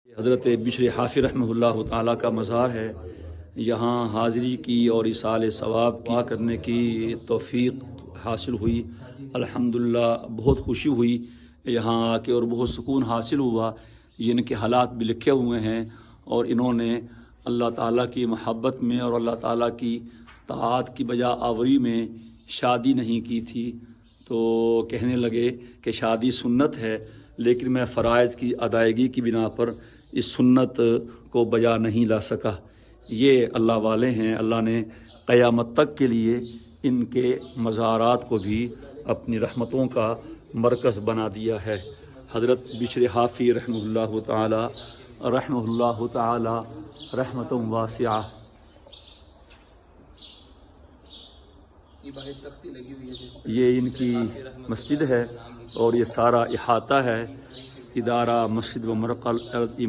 حضرت بشر حافی رحمہ اللہ تعالیٰ کا مزار ہے، یہاں حاضری کی اور ایصال ثواب کی کرنے کی توفیق حاصل ہوئی۔ الحمدللہ بہت خوشی ہوئی یہاں آ کے اور بہت سکون حاصل ہوا۔ ان کے حالات بھی لکھے ہوئے ہیں اور انہوں نے اللہ تعالیٰ کی محبت میں اور اللہ تعالیٰ کی طاعت کی بجا آوری میں شادی نہیں کی تھی، تو کہنے لگے کہ شادی سنت ہے، لیکن میں فرائض کی ادائیگی کی بنا پر اس سنت کو بجا نہیں لا سکا۔ یہ اللہ والے ہیں، اللہ نے قیامت تک کے لیے ان کے مزارات کو بھی اپنی رحمتوں کا مرکز بنا دیا ہے۔ حضرت بشر حافی رحمہ اللہ تعالی رحمۃ واسعہ۔ یہ ان کی مسجد ہے اور یہ سارا احاطہ ہے۔ ادارہ مسجد و مرکز